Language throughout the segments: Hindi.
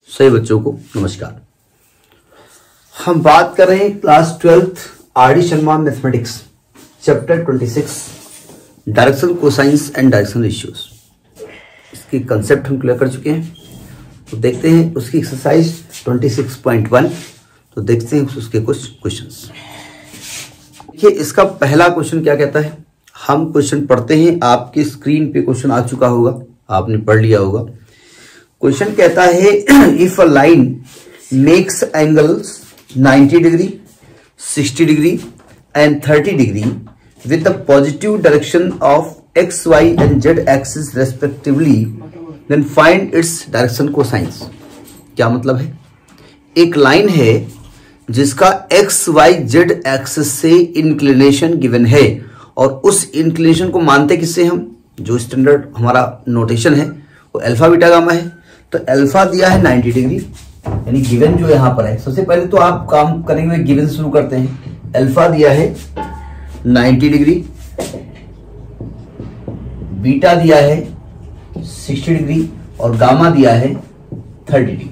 सभी बच्चों को नमस्कार। हम बात कर रहे हैं class 12th R D Sharma mathematics chapter 26 direction cosines and direction ratios. इसके कंसेप्ट हम क्लियर कर चुके हैं। तो देखते हैं उसकी एक्सरसाइज 26.1। तो देखते हैं उसके कुछ क्वेश्चंस। देखिए इसका पहला क्वेश्चन क्या कहता है। हम क्वेश्चन पढ़ते हैं, आपकी स्क्रीन पे क्वेश्चन आ चुका होगा, आपने पढ़ लिया होगा। क्वेश्चन कहता है if a line makes angles 90 degree 60 degree and 30 degree with the positive direction of x y and z axis respectively then find its direction cosines. क्या मतलब है, एक लाइन है जिसका एक्स वाई जेड एक्सिस से इंक्लिनेशन गिवन है और उस इंक्लिनेशन को मानते किससे हम, जो स्टैंडर्ड हमारा नोटेशन है वो अल्फा बीटा गामा है। तो अल्फा दिया है 90 डिग्री यानी गिवन जो यहां पर है। सबसे पहले तो आप काम करेंगे गिवन से शुरू करते हैं। अल्फा दिया है 90 डिग्री, बीटा दिया है 60 डिग्री और गामा दिया है 30 डिग्री।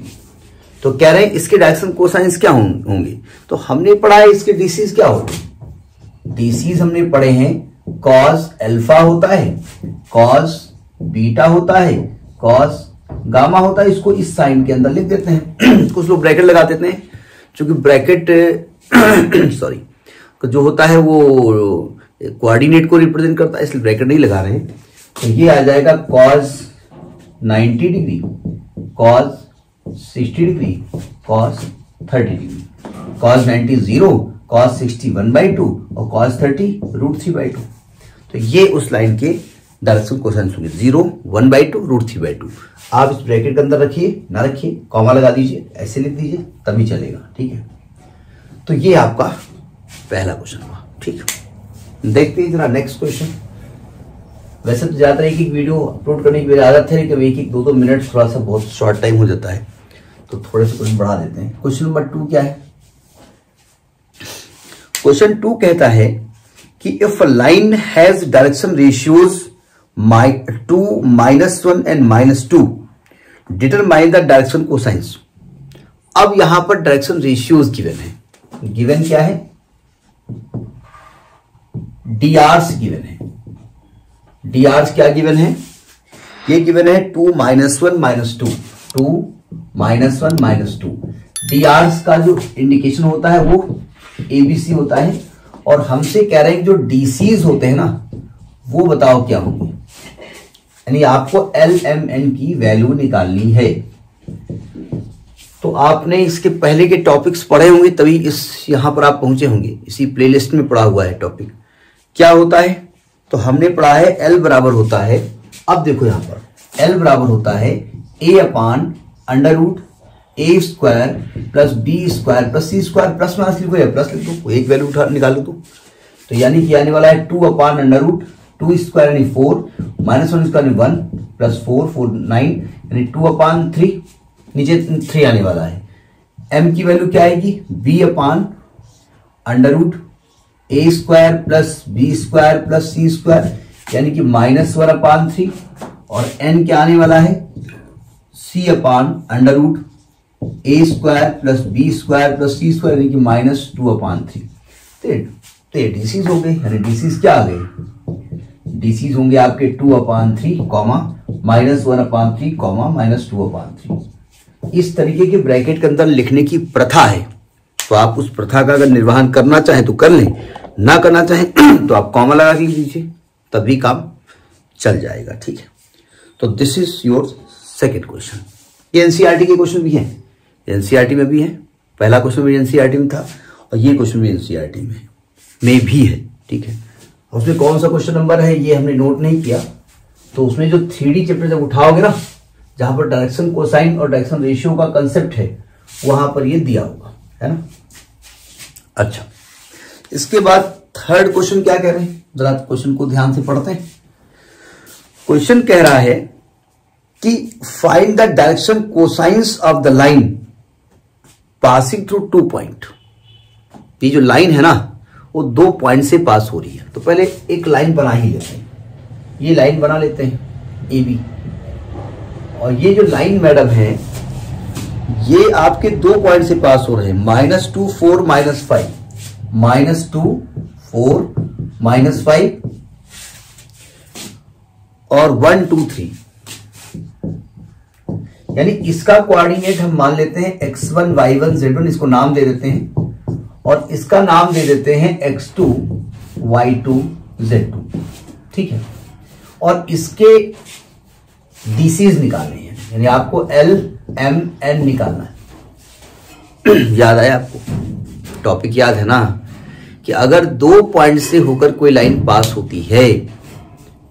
तो कह रहे हैं इसके डायरेक्शन कोसाइंस क्या होंगे। तो हमने पढ़ा है इसके डीसीज क्या होते हैं। डीसीज हमने पढ़े हैं कॉस अल्फा होता है, कॉस बीटा होता है, कॉस गामा होता है। इसको इस साइन के अंदर लिख देते हैं। कुछ लोग ब्रैकेट लगा देते हैं, क्योंकि ब्रैकेट सॉरी जो होता है वो कोऑर्डिनेट को रिप्रेजेंट करता है, इसलिए ब्रैकेट नहीं लगा रहे हैं। तो ये आ जाएगा cos 90 degree, cos 60 degree, cos 30 degree. Cos 90 0, cos 60 1/2 और कॉस 30 √3/2। तो ये उस लाइन के डायरेक्शन कोसाइंस होंगे 0 1/2 √3/2। आप इस ब्रैकेट के अंदर रखिए, ना रखिए, कॉमा लगा दीजिए, ऐसे लिख दीजिए तभी चलेगा। ठीक है, तो ये आपका पहला क्वेश्चन हुआ। ठीक, देखते हैं जरा नेक्स्ट क्वेश्चन। वैसे तो ज्यादा एक वीडियो अपलोड करने की मेरी आदत है, लेकिन एक 2-2 मिनट थोड़ा सा बहुत शॉर्ट टाइम हो जाता है, तो थोड़े से क्वेश्चन बढ़ा देते हैं। क्वेश्चन नंबर 2 क्या है। क्वेश्चन 2 कहता है कि if a line has direction ratios 2, -1 and -2 determine the direction cosines. अब यहां पर डायरेक्शन रेशियोज गिवन है। गिवन क्या है, डीआर्स गिवन है। डीआर्स क्या गिवन है, ये गिवन है 2 -1 -2, 2 -1 -2। डीआर्स का जो इंडिकेशन होता है वो एबीसी होता है, और हमसे कह रहे हैं जो डीसीज होते हैं ना वो बताओ क्या होंगे। यानी आपको LMN की वैल्यू निकालनी है। तो आपने इसके पहले के टॉपिक्स पढ़े होंगे, तभी इस यहां पर आप पहुंचे होंगे। इसी प्लेलिस्ट में पढ़ा हुआ है टॉपिक। क्या होता है, तो हमने पढ़ा है L बराबर होता है, अब देखो यहां पर L बराबर होता है A/√A² plus B² plus C²। Plus में लिखो या प्लस लिख दो, एक वैल्यू उठा निकाल दो। तो यानी कि आने वाला है 2/√2² यानी 4 -1² यानी 1 प्लस 4 4 9 यानी 2/3। नीचे 3 आने वाला है। m की वैल्यू क्या आएगी, B/√A² plus B² plus C² यानी कि -1/3। और n क्या आने वाला है, C/√A² plus B² plus C² यानी कि -2/3। तो डीसीज हो गए, यानी डीसीज क्या आ गए, डीसीज होंगे आपके 2/3 -1/3 -2/3। इस तरीके के ब्रैकेट के अंदर लिखने की प्रथा है। तो आप उस प्रथा का अगर निर्वहन करना चाहें तो कर लें, ना करना चाहें तो आप कॉमा लगा के दीजिए, तभी काम चल जाएगा। ठीक है, तो this is your second question. ये एनसीईआरटी के क्वेश्चन भी हैं, एनसीईआरटी में भी है। पहला क्वेश्चन भी एनसीईआरटी में था और ये क्वेश्चन भी एनसीईआरटी में भी है। ठीक है, उसमें कौन सा क्वेश्चन नंबर है ये हमने नोट नहीं किया। तो उसमें जो 3D चैप्टर जब उठाओगे ना, जहां पर डायरेक्शन कोसाइन और डायरेक्शन रेशियो का कंसेप्ट है, वहां पर ये दिया होगा, है ना। अच्छा, इसके बाद थर्ड क्वेश्चन क्या कह रहे हैं, जरा क्वेश्चन को ध्यान से पढ़ते हैं। क्वेश्चन कह रहा है कि find the direction cosines of the line passing through 2 point. ये जो लाइन है ना वो 2 पॉइंट से पास हो रही है। तो पहले एक लाइन बना ही लेते हैं, ये लाइन बना लेते हैं AB। और ये जो लाइन मैडम है ये आपके 2 पॉइंट से पास हो रहे हैं, -2 4 -5, -2 4 -5 और 1 2 3, यानी इसका कोऑर्डिनेट हम मान लेते हैं x1 y1 z1, इसको नाम दे देते हैं, और इसका नाम दे देते हैं x2 y2 z2, ठीक है। और इसके डीसीज निकालने हैं, यानी आपको L M N निकालना है। याद आया आपको? टॉपिक याद है ना, कि अगर 2 पॉइंट से होकर कोई लाइन पास होती है,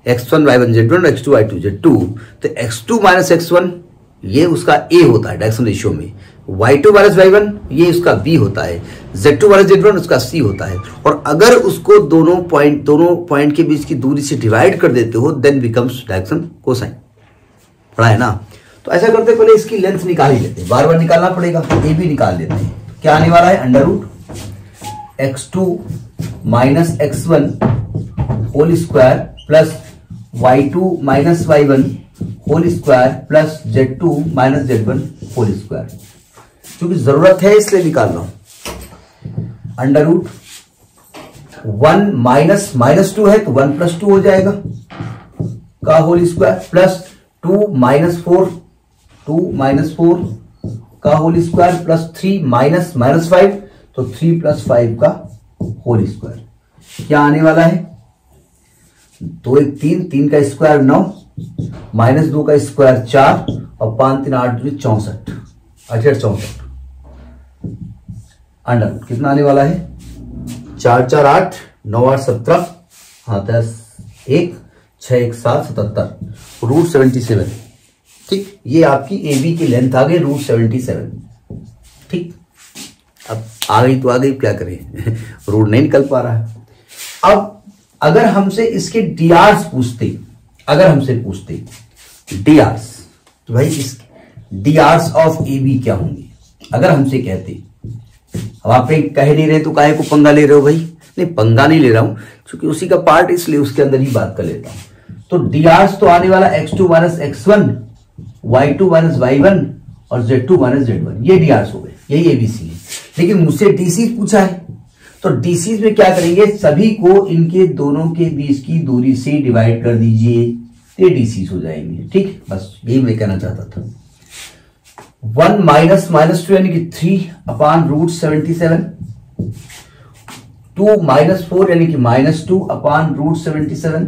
x1 y1 z1 x2 y2 z2, तो x2 माइनस x1 ये उसका A होता है डायरेक्शन रेशियो में, y2 माइनस y1 ये उसका B होता है, z2 माइनस z1 उसका C होता है। और अगर उसको दोनों पॉइंट के बीच की दूरी से डिवाइड कर देते हो, देन बिकम्स डायरेक्शन कोसाइन। पढ़ा है ना? तो ऐसा करते पहले इसकी लेंथ निकाल ही लेते हैं, बार बार निकालना पड़ेगा, ए भी निकाल लेते हैं। क्या आने वाला है? Under root x2 minus x1 whole square plus y2 minus y1 whole square plus z2 minus z1 whole square. क्योंकि जरूरत है इसलिए निकाल रहा हूं। अंडर रूट 1 माइनस -2 है तो 1 + 2 हो जाएगा का होल स्क्वायर, प्लस 2 माइनस 4 का होल स्क्वायर, प्लस 3 माइनस -5 तो 3 + 5 का होल स्क्वायर। क्या आने वाला है? 2 1 3, 3 का स्क्वायर 9, -2 का स्क्वायर 4 और 5 3 8 64, 64 अंडर रूट कितना आने वाला है? 4 4 8 9 8 17, हाँ 10 1 6 1 7 77 रूट 77। ठीक, ये आपकी ए बी की लेंथ आ गई रूट 77। ठीक, अब आ गई तो आ गई, क्या करें रूट नहीं निकल पा रहा है। अब अगर हमसे इसके डीआरस पूछते, अगर हमसे पूछते डीआरस, तो भाई इस डीआरस ऑफ ए बी क्या होंगे? अगर हमसे कहते, अब आप कह नहीं रहे तो काहे को पंगा ले रहे हो भाई? नहीं, पंगा नहीं ले रहा हूं, क्योंकि उसी का पार्ट, इसलिए उसके अंदर ही बात कर लेता हूं। तो डीआरस तो आने वाला x2 minus x1, y2 minus y1 और z2 माइनस z1, ये डीआरस हो गए, यही एबीसी है। लेकिन मुझसे डीसी पूछा है, तो डीसी में क्या करेंगे? सभी को इनके दोनों के बीच की दूरी से डिवाइड कर दीजिए, ये डीसी हो जाएंगे। ठीक, बस यही मैं कहना चाहता था। 1 माइनस -2 यानी कि 3 रूट 77, 2 माइनस 4 यानी कि -2 रूट 77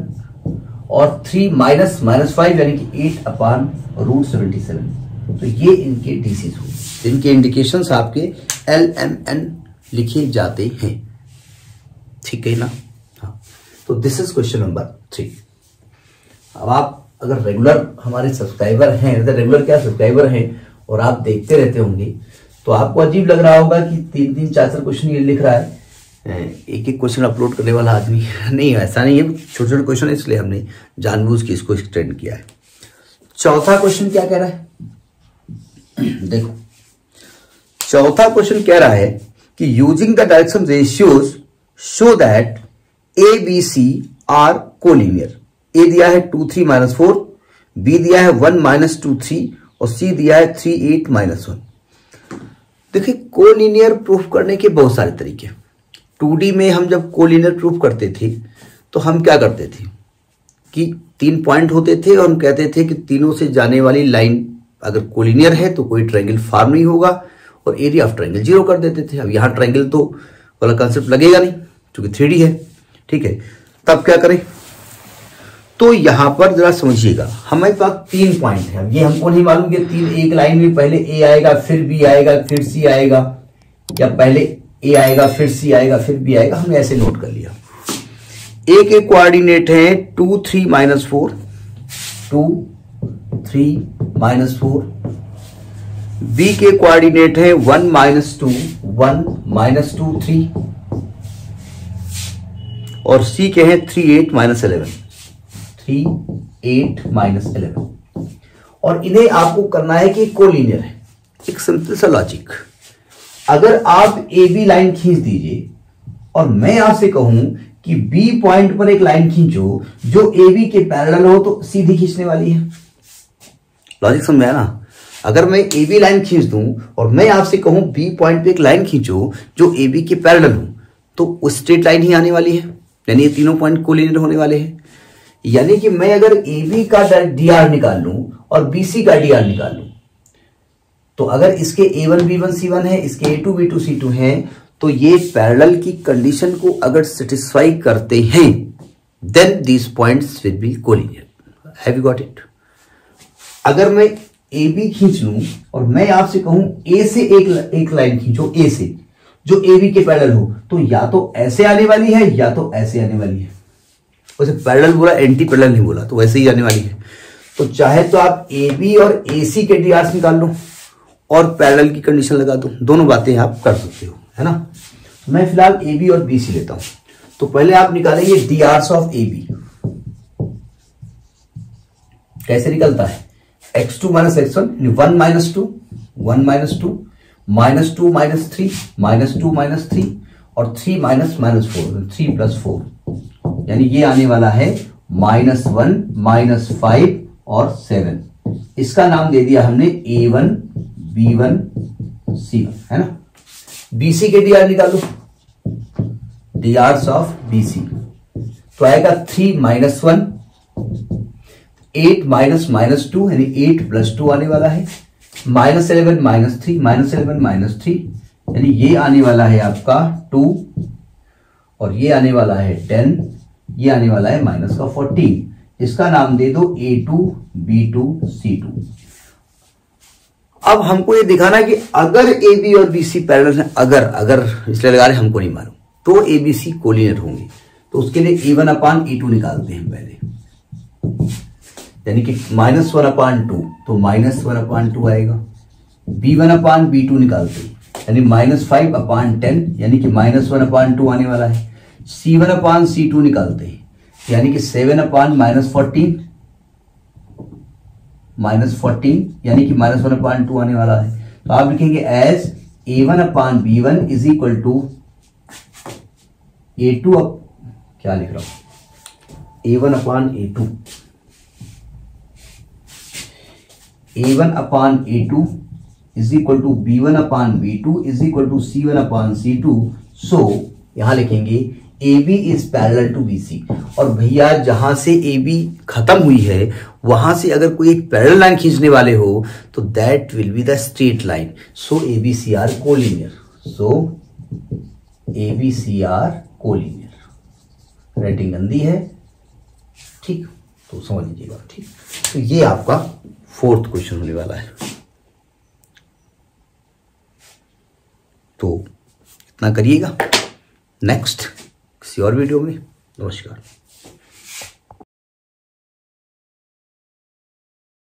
और 3 माइनस -5 यानी कि 8 रूट 77। तो ये इनके डीसी हो, इनके इंडिकेशंस आपके LMN लिखे जाते हैं। ठीक है ना? हाँ, तो दिस इज क्वेश्चन नंबर 3। अब आप अगर रेगुलर हमारे सब्सक्राइबर हैं, रेगुलर क्या सब्सक्राइबर हैं और आप देखते रहते होंगे, तो आपको अजीब लग रहा होगा कि 3 4 क्वेश्चन ये लिख रहा है, एक एक क्वेश्चन अपलोड करने वाला आदमी। नहीं, ऐसा नहीं है, छोटे छोटे क्वेश्चन, इसलिए हमने जानबूझ के इसको एक्सटेंड किया है। चौथा क्वेश्चन क्या कह रहा है? देखो, चौथा क्वेश्चन कह रहा है कि using the direction ratios show that A B C are collinear. A दिया है 2 3 -4, बी दिया है 1 -2 3 और सी दिया है 3 8 -1। देखिए, कोलिनियर प्रूफ करने के बहुत सारे तरीके। 2D में हम जब कोलिनियर प्रूफ करते थे तो हम क्या करते थे कि 3 पॉइंट होते थे और हम कहते थे कि तीनों से जाने वाली लाइन अगर कोलिनियर है तो कोई ट्रायंगल फॉर्म नहीं होगा और एरिया ऑफ ट्रायंगल 0 कर देते थे। अब यहां ट्रायंगल तो वाला कंसेप्ट लगेगा नहीं क्योंकि 3D है। ठीक है, तब क्या करें? तो यहां पर जरा समझिएगा, हमारे पास 3 पॉइंट है। अब ये हमको नहीं मालूम कि 3 एक लाइन में पहले ए आएगा फिर बी आएगा फिर सी आएगा, या पहले ए आएगा फिर सी आएगा फिर बी आएगा। हमने ऐसे नोट कर लिया। ए के कोऑर्डिनेट है 2 3 -4, 2 3 -4। बी के कोऑर्डिनेट है 1 -2 1 -2 3 और सी के हैं 3 8 -11 3 8 -11। और इन्हें आपको करना है कि कोलिनियर है। एक सिंपल सा लॉजिक, अगर आप ए बी लाइन खींच दीजिए और मैं आपसे कहूं कि बी पॉइंट पर एक लाइन खींचो जो ए बी के पैरेलल हो, तो सीधी खींचने वाली है। लॉजिक समझ आया ना? अगर मैं ए बी लाइन खींच दूं और मैं आपसे कहूं बी पॉइंट पे एक लाइन खींचो जो ए बी के पैरेलल हो, तो वो स्ट्रेट लाइन ही आने वाली है, यानी ये तीनों पॉइंट कोलिनियर होने वाले हैं। यानी कि मैं अगर ए बी का डी आर निकाल लूं और बी सी का डी आर निकाल लूं, तो अगर इसके A1 B1 C1 है, इसके A2 B2 C2 है, तो ये पैरेलल की कंडीशन को अगर सेटिस्फाई करते हैं, then these points will be collinear. Have you got it? अगर मैं ए बी खींच लूं और मैं आपसे कहूं ए से एक लाइन खींचो, ए से, जो ए बी के पैरेलल हो, तो या तो ऐसे आने वाली है या तो ऐसे आने वाली है। वैसे पैरेलल बोला, एंटी पैरेलल नहीं बोला, तो वैसे ही आने वाली है। तो चाहे तो आप ए बी और ए सी के डी आर निकाल लो और पैरेलल की कंडीशन लगा दो, दोनों बातें आप कर सकते हो, है ना। तो मैं फिलहाल ए बी और बी सी लेता हूं। तो पहले आप निकालेंगे D Rs of A B. कैसे निकलता है? x2 minus x1, 1 minus 2, 1 minus 2, minus 2 minus 3, minus 2 minus 3 और 3 माइनस माइनस 4, 3 प्लस 4, यानी ये आने वाला है -1, -5 और 7। इसका नाम दे दिया हमने A1 B1 C1, है ना। BC के डीआर निकालो, डीआर्स ऑफ BC, तो आएगा 3 माइनस 1, 8 माइनस माइनस 2, यानी 8 प्लस 2 आने वाला है, -11 माइनस 3, -11 माइनस 3, यानी ये आने वाला है आपका 2 और ये आने वाला है 10, ये आने वाला है माइनस का 14। इसका नाम दे दो A2 B2 C2। अब हमको ये दिखाना है कि अगर ए बी और बी सी पैरेलल है, अगर इसलिए लगा रहे, हमको नहीं मालूम, तो ए बी सी कोलिनियर होंगे। तो उसके लिए A1 अपान E2 निकालते हैं पहले, यानी कि -1 अपान 2, तो -1 अपान 2 आएगा। B1 अपान B2 निकालते हैं, यानी -5 अपान 10, यानी कि -1 अपान 2 आने वाला है। C1 अपान C2 निकालते हैं, यानी कि 7 अपान -14, -14, यानी कि -1 अपान 2 आने वाला है। तो आप लिखेंगे as A1 upon B1 is equal to A2, क्या लिख रहा हूं, A1 upon A2, A1 upon A2 is equal to B1 upon B2 is equal to C1 upon C2। So यहां लिखेंगे AB is parallel to BC। और भैया जहां से AB खत्म हुई है वहां से अगर कोई एक पैरेलल लाइन खींचने वाले हो तो that will be the straight line. So ABC are collinear, so ABC are collinear. Writing गंदी है, ठीक, तो समझ लीजिएगा, ठीक। तो ये आपका 4th क्वेश्चन होने वाला है। तो इतना करिएगा, नेक्स्ट किसी और वीडियो में। नमस्कार।